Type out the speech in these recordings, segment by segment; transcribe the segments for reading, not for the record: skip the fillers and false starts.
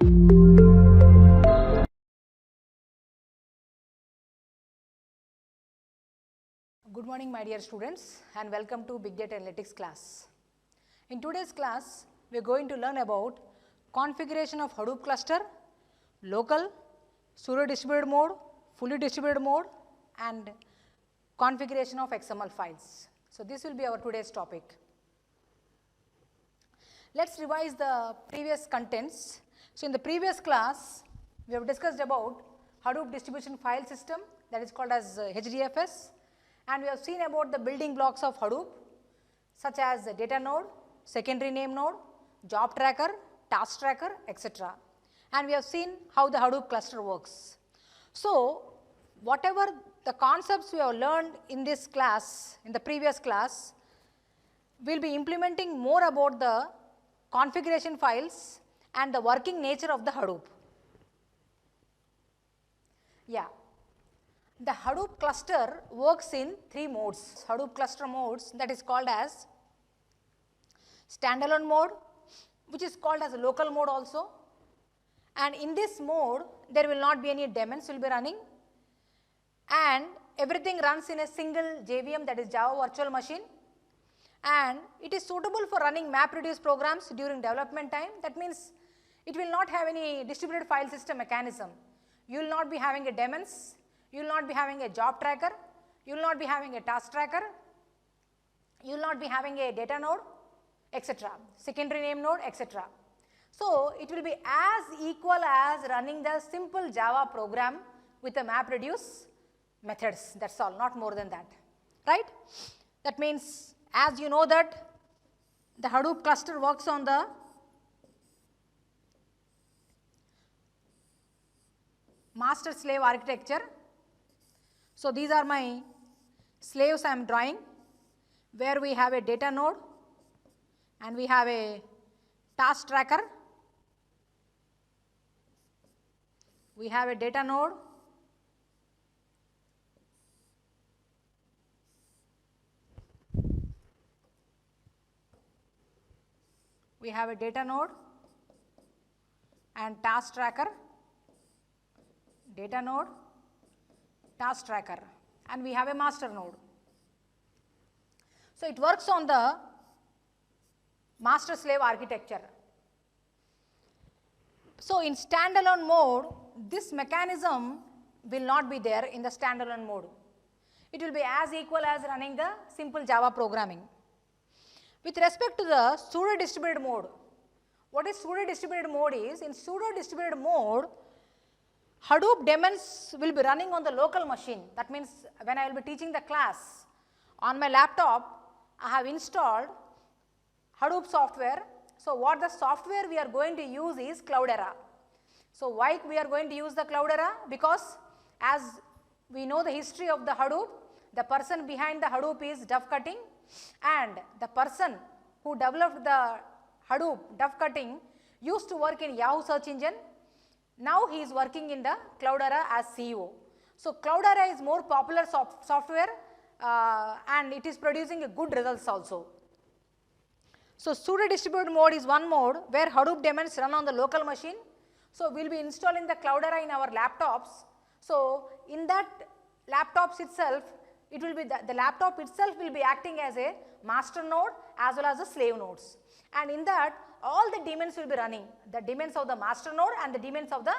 Good morning, my dear students, and welcome to Big Data Analytics class. In today's class, we are going to learn about configuration of Hadoop cluster, local, pseudo-distributed mode, fully distributed mode, and configuration of XML files. So, this will be our today's topic. Let's revise the previous contents. So, in the previous class, we have discussed about Hadoop distribution file system, that is called as HDFS, and we have seen about the building blocks of Hadoop such as the data node, secondary name node, job tracker, task tracker, etc. And we have seen how the Hadoop cluster works. So, whatever the concepts we have learned in this class, in the previous class, we will be implementing more about the configuration files and the working nature of the Hadoop. Yeah. The Hadoop cluster works in 3 modes, Hadoop cluster modes, that is called as standalone mode, which is called as local mode also, and in this mode there will not be any daemons will be running, and everything runs in a single JVM, that is Java virtual machine, and it is suitable for running MapReduce programs during development time. That means it will not have any distributed file system mechanism. You will not be having a daemons, you will not be having a job tracker, you will not be having a task tracker, you will not be having a data node, etc., secondary name node, etc. So, it will be as equal as running the simple Java program with the MapReduce methods, that is all, not more than that, right. That means, as you know that the Hadoop cluster works on the master slave architecture. So, these are my slaves I am drawing, where we have a data node and we have a task tracker, we have a data node, we have a data node and task tracker, data node, task tracker, and we have a master node. So, it works on the master slave architecture. So, in standalone mode, this mechanism will not be there in the standalone mode. It will be as equal as running the simple Java programming. With respect to the pseudo-distributed mode, what is pseudo-distributed mode is, in pseudo-distributed mode, Hadoop daemons will be running on the local machine. That means, when I will be teaching the class on my laptop, I have installed Hadoop software. So, what the software we are going to use is Cloudera. So, why we are going to use the Cloudera? Because as we know the history of the Hadoop, the person behind the Hadoop is Duff Cutting, and the person who developed the Hadoop Duff Cutting used to work in Yahoo search engine. Now, he is working in the Cloudera as CEO. So, Cloudera is more popular software and it is producing a good results also. So, pseudo-distributed mode is one mode where Hadoop daemons run on the local machine. So, we will be installing the Cloudera in our laptops. So, in that laptops itself, it will be the laptop itself will be acting as a master node as well as the slave nodes, and in that all the daemons will be running, the daemons of the master node and the daemons of the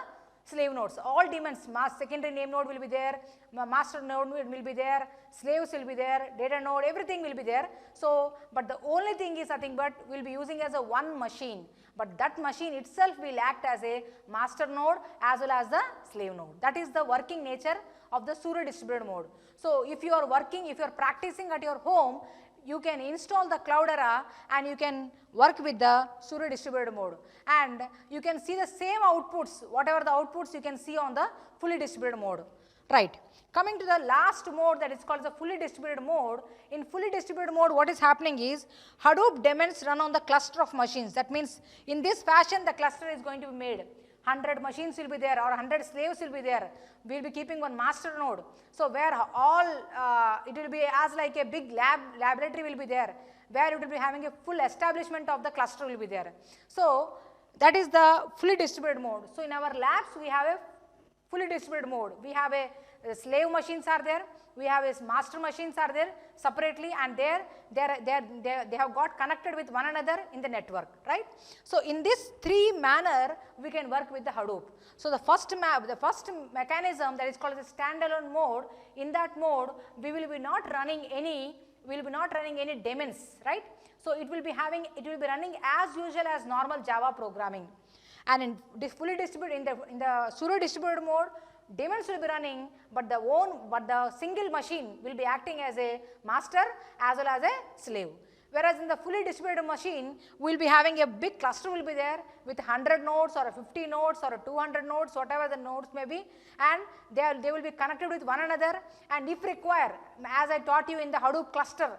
slave nodes, all daemons, secondary name node will be there, master node will be there, slaves will be there, data node, everything will be there. So, but the only thing is nothing but we will be using as a one machine, but that machine itself will act as a master node as well as the slave node. That is the working nature of the pseudo-distributed mode. So, if you are working, if you are practicing at your home, you can install the Cloudera and you can work with the pseudo-distributed mode, and you can see the same outputs, whatever the outputs you can see on the fully distributed mode, right. Coming to the last mode, that is called the fully distributed mode. In fully distributed mode, what is happening is Hadoop daemons run on the cluster of machines. That means, in this fashion the cluster is going to be made. 100 machines will be there or 100 slaves will be there. We will be keeping one master node. So, where all it will be as like a big laboratory will be there, where it will be having a full establishment of the cluster will be there. So, that is the fully distributed mode. So, in our labs we have a fully distributed mode. We have a slave machines are there, we have a master machines are there separately, and they have got connected with one another in the network, right. So, in this three manner we can work with the Hadoop. So, the first mechanism, that is called the standalone mode. In that mode we will be not running any daemons, right. So, it will be running as usual as normal Java programming, and in this fully distributed, in the pseudo distributed mode, daemons will be running, but the single machine will be acting as a master as well as a slave. Whereas in the fully distributed machine, we will be having a big cluster will be there with 100 nodes or 50 nodes or 200 nodes, whatever the nodes may be, and they will be connected with one another, and if required, as I taught you in the Hadoop cluster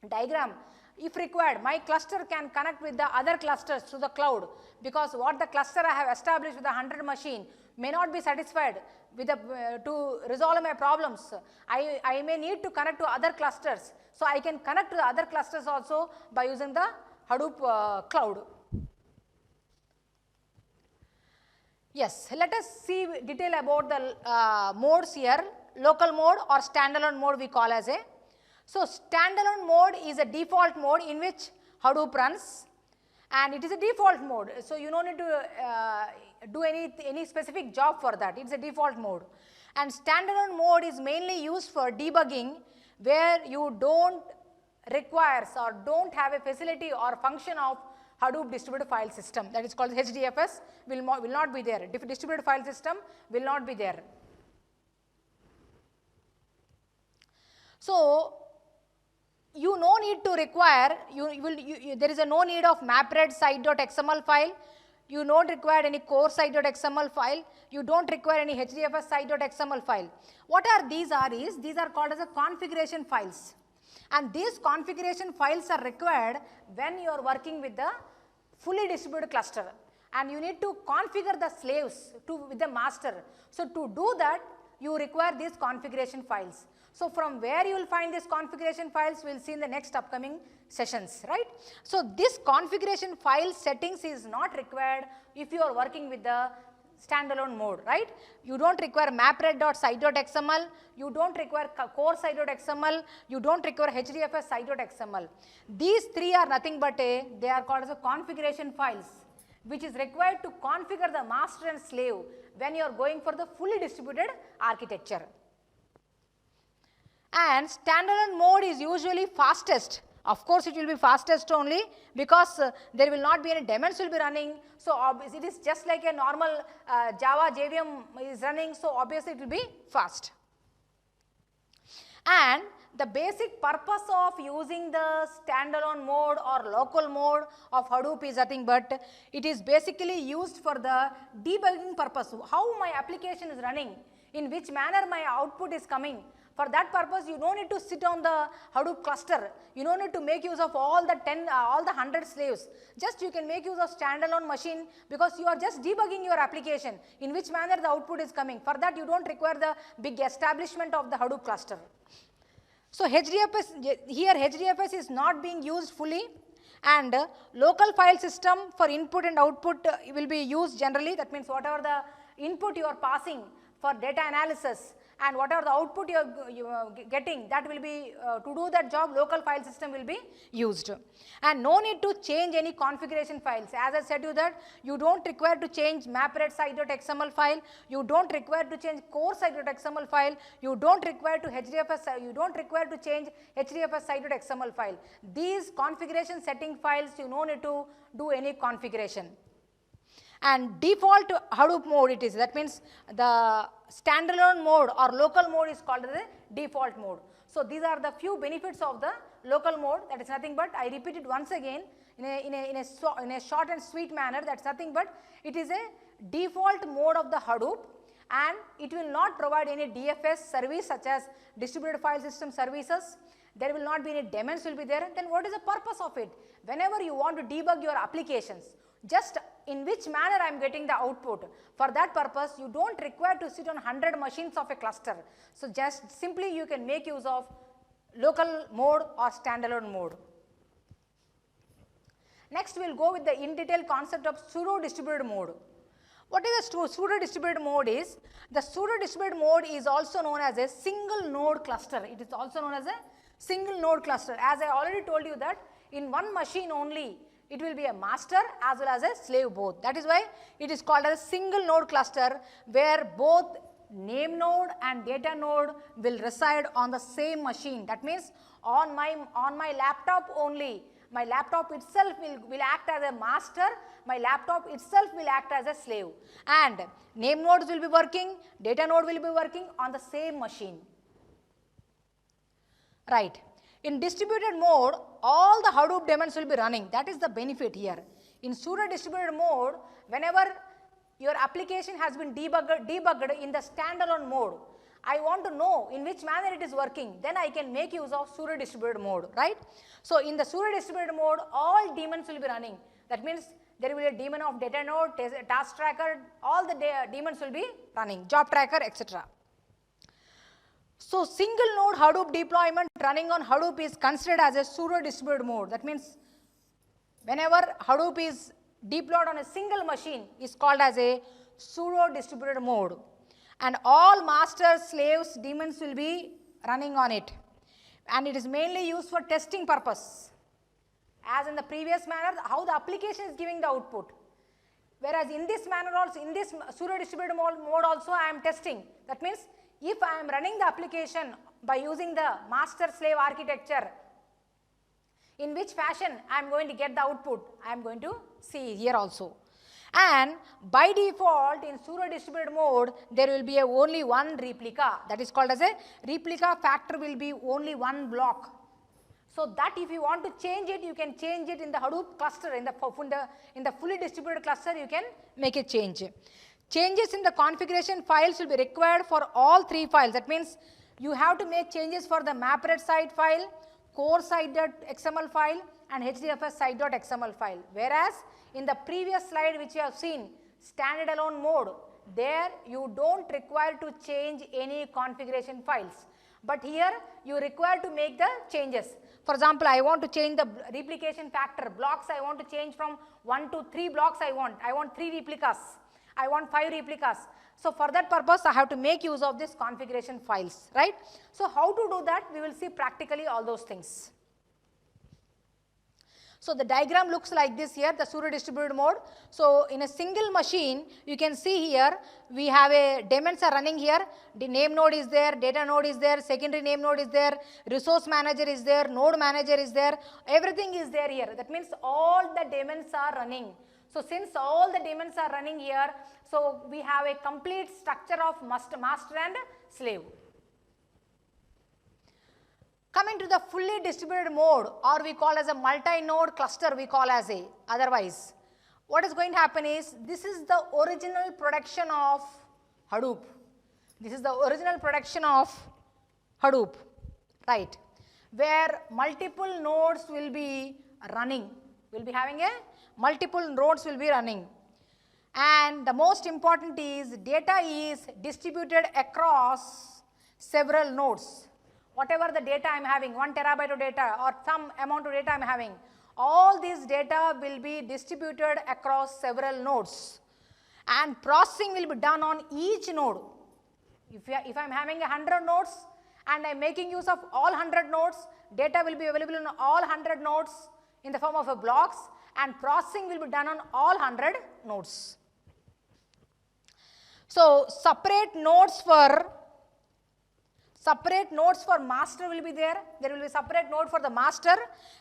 diagram, if required, my cluster can connect with the other clusters to the cloud, because what the cluster I have established with the 100 machine may not be satisfied with to resolve my problems. I may need to connect to other clusters. So, I can connect to the other clusters also by using the Hadoop cloud. Yes, let us see detail about the modes here. Local mode or standalone mode we call as a. So, standalone mode is a default mode in which Hadoop runs, and it is a default mode. So, you don't need to do any specific job for that, it is a default mode. And standalone mode is mainly used for debugging, where you don't require or don't have a facility or function of Hadoop distributed file system, that is called HDFS will not be there, distributed file system will not be there. So, you no need to require, there is a no need of mapread site.xml file, you don't require any core site.xml file, you don't require any HDFS site.xml file. What are these these are called as a configuration files, and these configuration files are required when you are working with the fully distributed cluster, and you need to configure the slaves with the master. So, to do that you require these configuration files. So, from where you will find these configuration files we will see in the next upcoming sessions, right. So, this configuration file settings is not required if you are working with the standalone mode, right. You do not require mapread.site.xml, you do not require core site.xml, you do not require HDFS site.xml. These three are nothing but they are called as a configuration files, which is required to configure the master and slave when you are going for the fully distributed architecture. And standalone mode is usually fastest. Of course, it will be fastest only because there will not be any daemons will be running. So, it is just like a normal Java JVM is running. So, obviously, it will be fast. And the basic purpose of using the standalone mode or local mode of Hadoop is nothing but it is basically used for the debugging purpose. How my application is running, in which manner my output is coming. For that purpose, you don't need to sit on the Hadoop cluster, you don't need to make use of all the 100 slaves, just you can make use of standalone machine, because you are just debugging your application, in which manner the output is coming. For that, you don't require the big establishment of the Hadoop cluster. So, HDFS is not being used fully, and local file system for input and output will be used generally. That means, whatever the input you are passing for data analysis and whatever the output you are getting, that will be to do that job, local file system will be used. And no need to change any configuration files. As I said you that you don't require to change mapread site.xml file, you don't require to change core site.xml file, you don't require to change HDFS site.xml file. These configuration setting files, you no need to do any configuration. And default Hadoop mode it is, that means the standalone mode or local mode is called the default mode. So, these are the few benefits of the local mode, that is nothing but, I repeat it once again in a short and sweet manner, that is nothing but it is a default mode of the Hadoop, and it will not provide any DFS service such as distributed file system services. There will not be any daemons will be there. Then what is the purpose of it? Whenever you want to debug your applications, just in which manner I am getting the output. For that purpose, you don't require to sit on 100 machines of a cluster. So, just simply you can make use of local mode or standalone mode. Next, we will go with the in detail concept of pseudo-distributed mode. What is a pseudo-distributed mode is? The pseudo-distributed mode is also known as a single node cluster. It is also known as a single node cluster. As I already told you that in one machine only, it will be a master as well as a slave both. That is why it is called as a single node cluster, where both name node and data node will reside on the same machine. That means on my laptop only, my laptop itself will act as a master, my laptop itself will act as a slave, and name nodes will be working, data node will be working on the same machine. Right. In distributed mode, all the Hadoop daemons will be running. That is the benefit here. In pseudo-distributed mode, whenever your application has been debugged in the standalone mode, I want to know in which manner it is working, then I can make use of pseudo-distributed mode, right? So, in the pseudo-distributed mode, all daemons will be running. That means there will be a daemon of data node, task tracker, all the daemons will be running, job tracker, etc. So, single node Hadoop deployment running on Hadoop is considered as a pseudo-distributed mode. That means whenever Hadoop is deployed on a single machine is called as a pseudo-distributed mode, and all masters, slaves, daemons will be running on it, and it is mainly used for testing purpose. As in the previous manner, how the application is giving the output, whereas in this manner also, in this pseudo-distributed mode also I am testing. That means if I am running the application by using the master-slave architecture, in which fashion I am going to get the output, I am going to see here also. And by default in pseudo-distributed mode, there will be only one replica, that is called as a replica factor will be only one block. So that if you want to change it, you can change it in the Hadoop cluster, in the fully distributed cluster you can make a change. Changes in the configuration files will be required for all three files. That means you have to make changes for the mapred site file, core site.xml file and HDFS site.xml file. Whereas in the previous slide which you have seen, standalone mode, there you don't require to change any configuration files. But here you require to make the changes. For example, I want to change the replication factor blocks, I want to change from 1 to 3 blocks I want 3 replicas. I want 5 replicas. So for that purpose, I have to make use of this configuration files, right? So how to do that? We will see practically all those things. So the diagram looks like this here, the pseudo-distributed mode. So in a single machine, you can see here, we have daemons are running here. The name node is there, data node is there, secondary name node is there, resource manager is there, node manager is there, everything is there here. That means all the daemons are running. So since all the daemons are running here, so we have a complete structure of master and slave. Coming to the fully distributed mode, or we call as a multi-node cluster, we call as a otherwise. What is going to happen is, this is the original production of Hadoop. This is the original production of Hadoop, right? Where multiple nodes will be running. We'll be having multiple nodes will be running. And the most important is, data is distributed across several nodes. Whatever the data I am having, 1 terabyte of data or some amount of data I am having, all this data will be distributed across several nodes. And processing will be done on each node. If I am having 100 nodes and I am making use of all 100 nodes, data will be available on all 100 nodes in the form of a blocks, and processing will be done on all 100 nodes. So separate nodes for master will be there. There will be separate node for the master,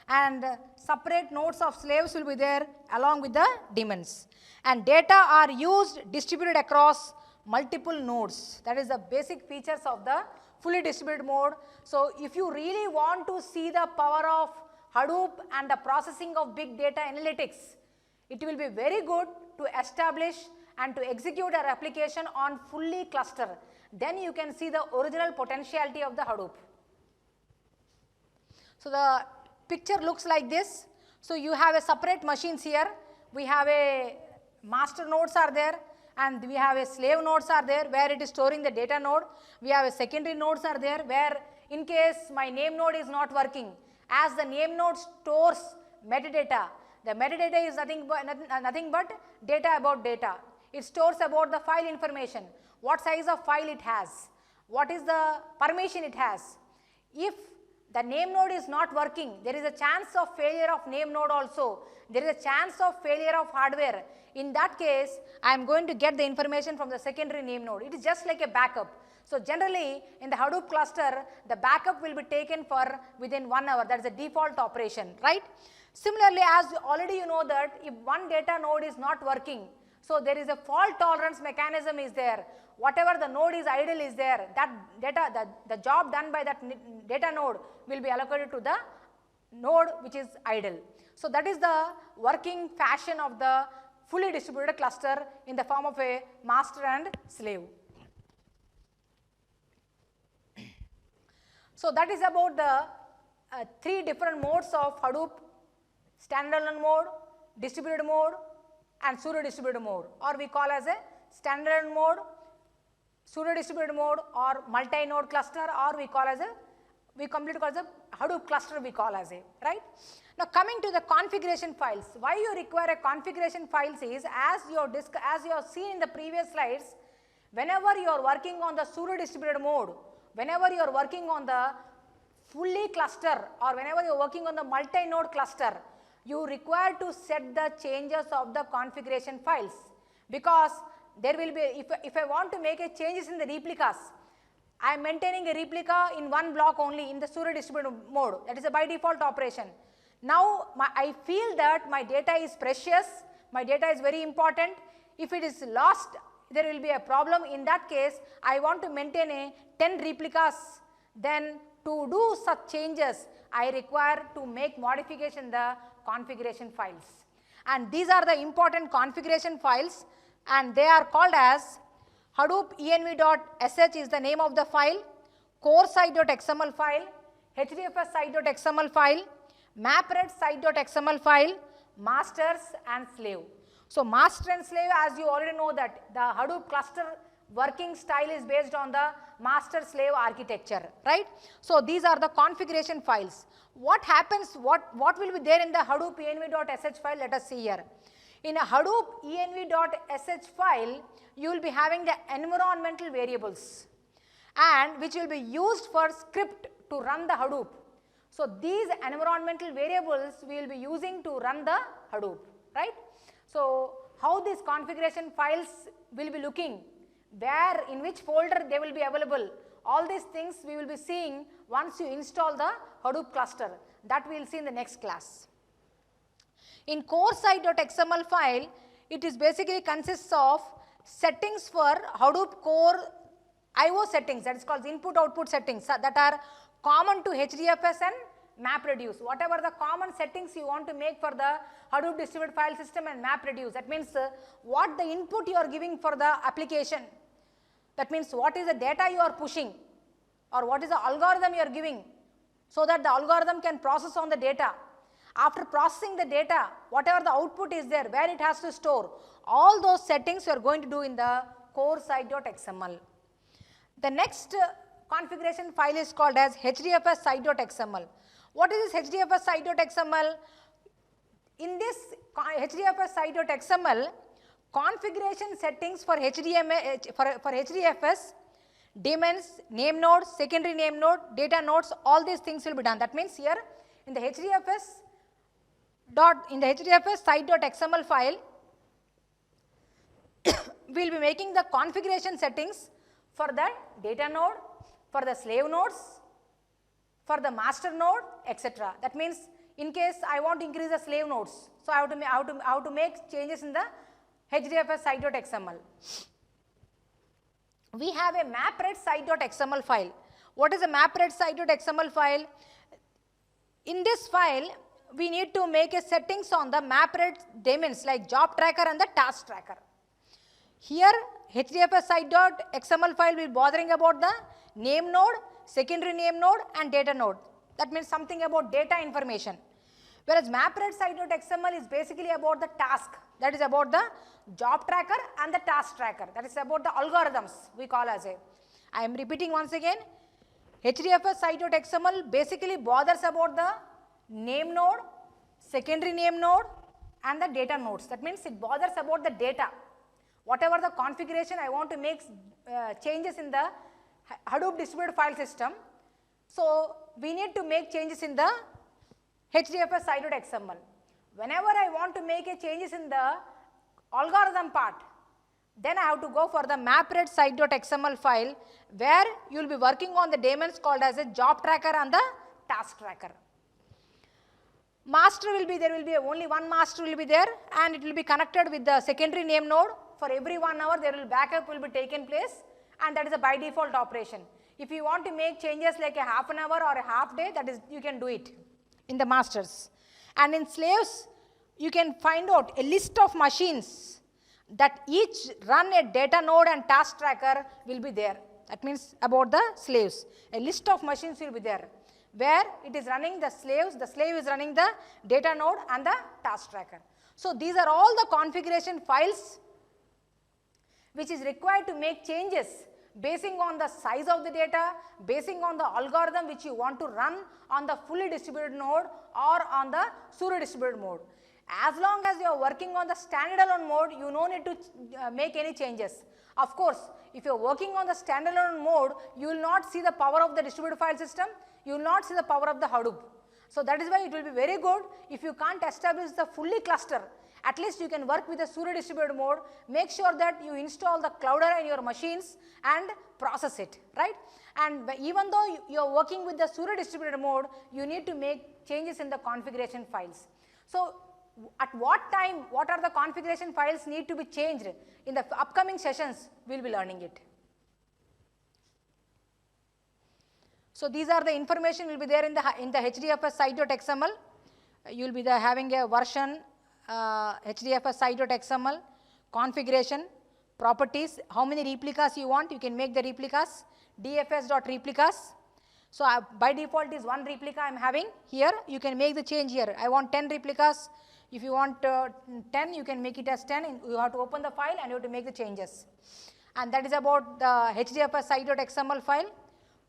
and separate nodes of slaves will be there along with the daemons. And data are used distributed across multiple nodes. That is the basic features of the fully distributed mode. So if you really want to see the power of Hadoop and the processing of big data analytics, it will be very good to establish and to execute our application on fully cluster. Then you can see the original potentiality of the Hadoop. So the picture looks like this. So you have a separate machines here. We have a master nodes are there, and we have a slave nodes are there where it is storing the data node. We have a secondary nodes are there where in case my name node is not working, as the name node stores metadata, The metadata is nothing but data about data. It stores about the file information, what size of file it has, what is the permission it has. If the name node is not working, there is a chance of failure of name node also. There is a chance of failure of hardware. In that case, I am going to get the information from the secondary name node. It is just like a backup. So generally, in the Hadoop cluster, the backup will be taken for within 1 hour. That is a default operation, right? Similarly, as already you know that if one data node is not working, so there is a fault tolerance mechanism is there. Whatever the node is idle is there, that data, the job done by that data node will be allocated to the node which is idle. So that is the working fashion of the fully distributed cluster in the form of a master and slave. So that is about the 3 different modes of Hadoop: standalone mode, distributed mode and pseudo-distributed mode, or we call as a standalone mode, pseudo-distributed mode, or multi-node cluster, or we call as a, we completely call as a Hadoop cluster we call as a, right. Now coming to the configuration files, why you require a configuration files is, as you have seen in the previous slides, whenever you are working on the pseudo-distributed mode, whenever you are working on the fully cluster, or whenever you are working on the multi-node cluster, you require to set the changes of the configuration files, because there will be, if I want to make a changes in the replicas, I am maintaining a replica in one block only in the pseudo-distributed mode, that is a by default operation. Now I feel that my data is precious, my data is very important. If it is lost, there will be a problem. In that case, I want to maintain a 10 replicas. Then to do such changes, I require to make modification in the configuration files. And these are the important configuration files, and they are called as Hadoop env.sh is the name of the file, core site.xml file, hdfs site.xml file, mapred site.xml file, masters and slave. So master and slave, as you already know that the Hadoop cluster working style is based on the master slave architecture, right. So these are the configuration files. What happens, what will be there in the Hadoop env.sh file? Let us see here. In a Hadoop env.sh file, you will be having the environmental variables, and which will be used for script to run the Hadoop. So these environmental variables we will be using to run the Hadoop, right. So how these configuration files will be looking, where, in which folder they will be available, all these things we will be seeing once you install the Hadoop cluster. That we will see in the next class. In core site.xml file, it is basically consists of settings for Hadoop core IO settings, that is called input output settings, that are common to HDFS and MapReduce. Whatever the common settings you want to make for the Hadoop distributed file system and MapReduce, that means what the input you are giving for the application, that means what is the data you are pushing, or what is the algorithm you are giving, so that the algorithm can process on the data. After processing the data, whatever the output is there, where it has to store, all those settings you are going to do in the core site.xml. The next configuration file is called as hdfs site.xml. What is this hdfs site.xml? In this hdfs site.xml, configuration settings for HDFS, daemons, name node, secondary name node, data nodes, all these things will be done. That means here in the HDFS site.xml file, we will be making the configuration settings for the data node, for the slave nodes, for the master node, etc. That means in case I want to increase the slave nodes, so I have to make changes in the hdfs site.xml. We have a mapred site.xml file. What is a mapred site.xml file? In this file, we need to make a settings on the mapred daemons like job tracker and the task tracker. Here hdfs site.xml file will be bothering about the name node, secondary name node and data node. That means something about data information. Whereas mapred site.xml is basically about the task, that is about the job tracker and the task tracker, that is about the algorithms we call as a. I am repeating once again, hdfs site.xml basically bothers about the name node, secondary name node, and the data nodes. That means it bothers about the data. Whatever the configuration I want to make changes in the Hadoop distributed file system. So we need to make changes in the HDFS site.xml. Whenever I want to make a changes in the algorithm part, then I have to go for the map-read site.xml file, where you will be working on the daemons called as a job tracker and the task tracker. Master will be, there will be only one master will be there, and it will be connected with the secondary name node. For every 1 hour there will backup will be taken place, and that is a by default operation. If you want to make changes like a half an hour or a half day, that is, you can do it in the masters. And in slaves, you can find out a list of machines that each run a data node and task tracker will be there. That means about the slaves. A list of machines will be there, where it is running the slaves, the slave is running the data node and the task tracker. So these are all the configuration files which is required to make changes basing on the size of the data, basing on the algorithm which you want to run on the fully distributed node or on the pseudo-distributed mode. As long as you are working on the standalone mode, you no need to make any changes. Of course, if you are working on the standalone mode, you will not see the power of the distributed file system, you will not see the power of the Hadoop. So that is why it will be very good if you can't establish the fully cluster. At least you can work with the pseudo-distributed mode. Make sure that you install the Cloudera in your machines and process it, right? And even though you are working with the pseudo-distributed mode, you need to make changes in the configuration files. So at what time, what are the configuration files need to be changed? In the upcoming sessions, we will be learning it. So these are the information will be there in the HDFS site.xml. You will be having a version, HDFS site.xml, configuration, properties, how many replicas you want, you can make the replicas, dfs.replicas. So by default is 1 replica I am having here, you can make the change here. I want 10 replicas. If you want 10, you can make it as 10. You have to open the file and you have to make the changes. And that is about the HDFS site.xml file.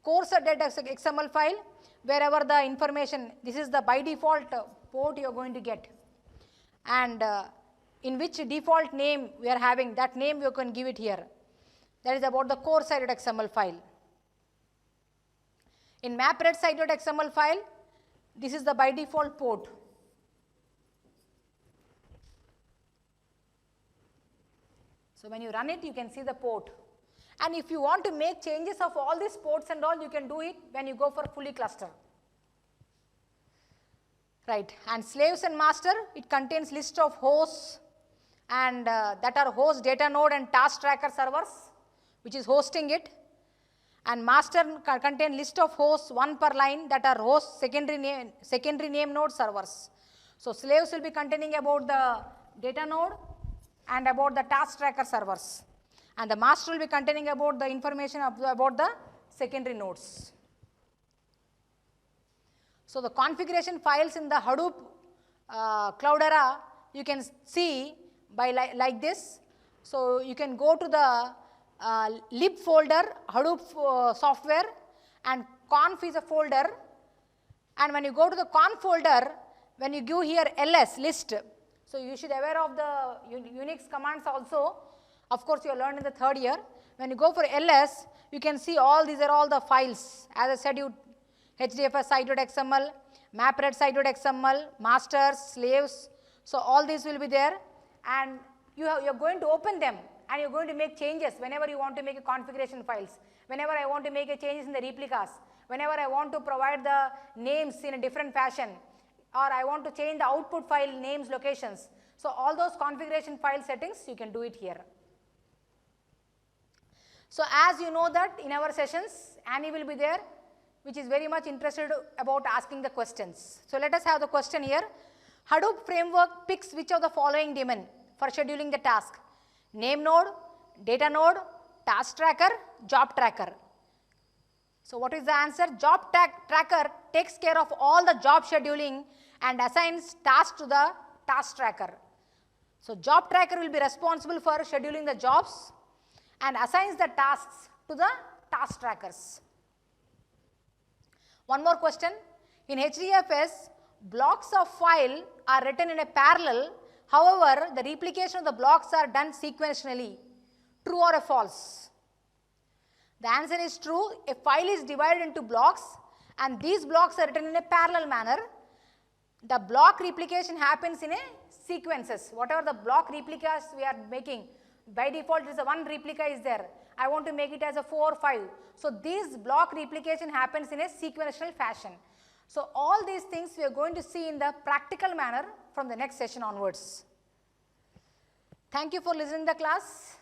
Course.xml file, wherever the information, this is the by default port you are going to get. And in which default name we are having, that name you can give it here. That is about the core site.xml file. In map-read site.xml file, this is the by default port. So when you run it, you can see the port. And if you want to make changes of all these ports and all, you can do it when you go for fully cluster. Right, and slaves and master, it contains list of hosts and that are host data node and task tracker servers, which is hosting it. And master contain list of hosts, 1 per line, that are host secondary name node servers. So slaves will be containing about the data node and about the task tracker servers. And the master will be containing about the information about the secondary nodes. So the configuration files in the Hadoop Cloudera, you can see by like this. So you can go to the lib folder, Hadoop software, and conf is a folder. And when you go to the conf folder, when you give here ls, list, so you should be aware of the Unix commands also. Of course, you learned in the 3rd year. When you go for ls, you can see all these are all the files. As I said, you HDFS site.xml, map-read site.xml, masters, slaves. So all these will be there, and you are going to open them and you are going to make changes whenever you want to make a configuration files. Whenever I want to make a changes in the replicas, whenever I want to provide the names in a different fashion, or I want to change the output file names, locations. So all those configuration file settings, you can do it here. So as you know that in our sessions, Annie will be there, which is very much interested about asking the questions. So let us have the question here. Hadoop framework picks which of the following daemon for scheduling the task? Name node, data node, task tracker, job tracker. So what is the answer? Job tracker takes care of all the job scheduling and assigns tasks to the task tracker. So job tracker will be responsible for scheduling the jobs and assigns the tasks to the task trackers. One more question. In HDFS, blocks of file are written in a parallel. However, the replication of the blocks are done sequentially. True or a false? The answer is true. A file is divided into blocks and these blocks are written in a parallel manner. The block replication happens in a sequences. Whatever the block replicas we are making, by default is a one replica is there. I want to make it as a 4, 5. So this block replication happens in a sequential fashion. So all these things we are going to see in the practical manner from the next session onwards. Thank you for listening to the class.